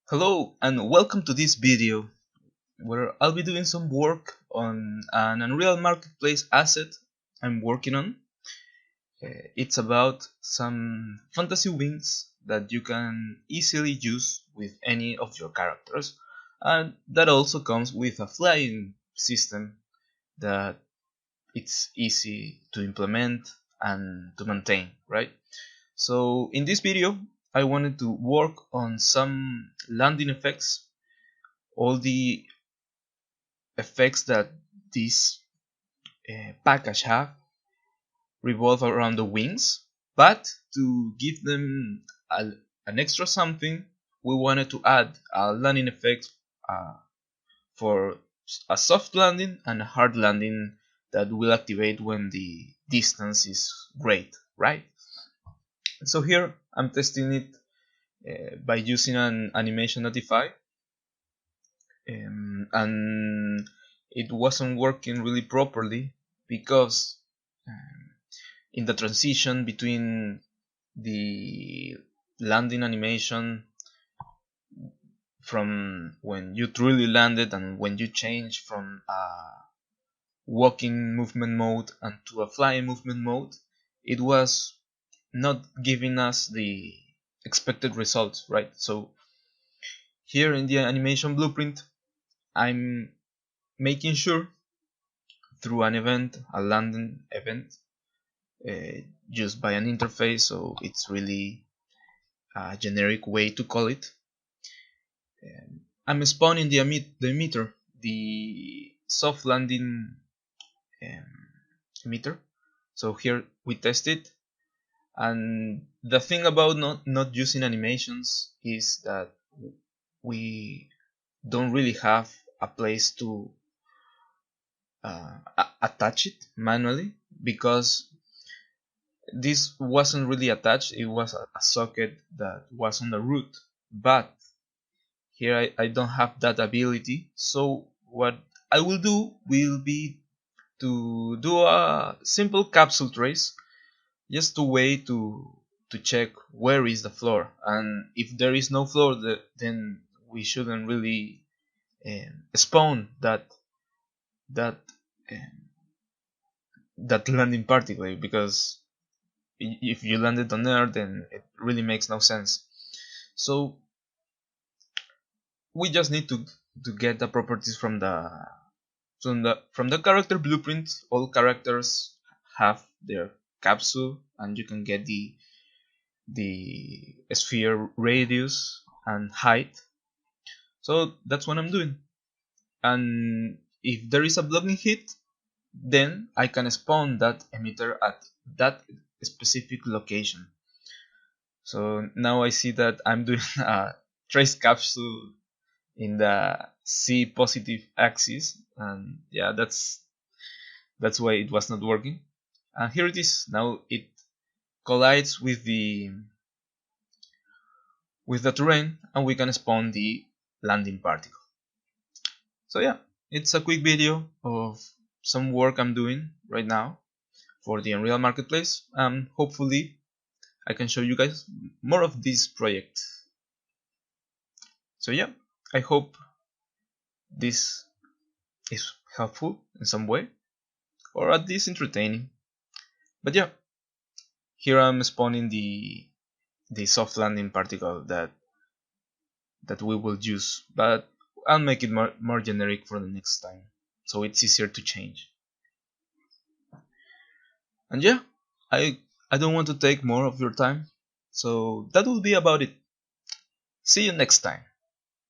Hello and welcome to this video where I'll be doing some work on an Unreal Marketplace asset I'm working on. It's about some fantasy wings that you can easily use with any of your characters, and that also comes with a flying system that it's easy to implement and to maintain, right? So in this video I wanted to work on some landing effects, all the effects that this package have revolve around the wings, but to give them an extra something, we wanted to add a landing effect uh, for a soft landing and a hard landing that will activate when the distance is great, right? So here I'm testing it by using an animation notify, and it wasn't working really properly because um, in the transition between the landing animation from when you truly landed and when you change from a walking movement mode and to a flying movement mode, it was not giving us the expected results, right? So here in the animation blueprint I'm making sure through an event, a landing event, just by an interface, so it's really a generic way to call it. I'm spawning the emitter, the soft landing um, emitter. So here we test it, and the thing about not using animations is that we don't really have a place to attach it manually, because this wasn't really attached. It was a socket that was on the root, but here I don't have that ability. So what I will do will be to do a simple capsule trace, just a way to check where is the floor, and if there is no floor, then we shouldn't really spawn that um, that landing particle, because if you landed on Earth, then it really makes no sense. So we just need to get the properties from the character blueprint. All characters have their capsule, and you can get the sphere radius and height. So that's what I'm doing. And if there is a blocking hit, then I can spawn that emitter at that specific location. So now I see that I'm doing a trace capsule in the C positive axis, and yeah, that's why it was not working. And here it is. Now it collides with the terrain, and we can spawn the landing particle. So yeah, it's a quick video of some work I'm doing right now for the Unreal Marketplace, and hopefully I can show you guys more of this project. So yeah, I hope this is helpful in some way, or at least entertaining. But yeah, here I'm spawning the soft landing particle that we will use, but I'll make it more generic for the next time, so it's easier to change. And yeah, I don't want to take more of your time, so that will be about it. See you next time.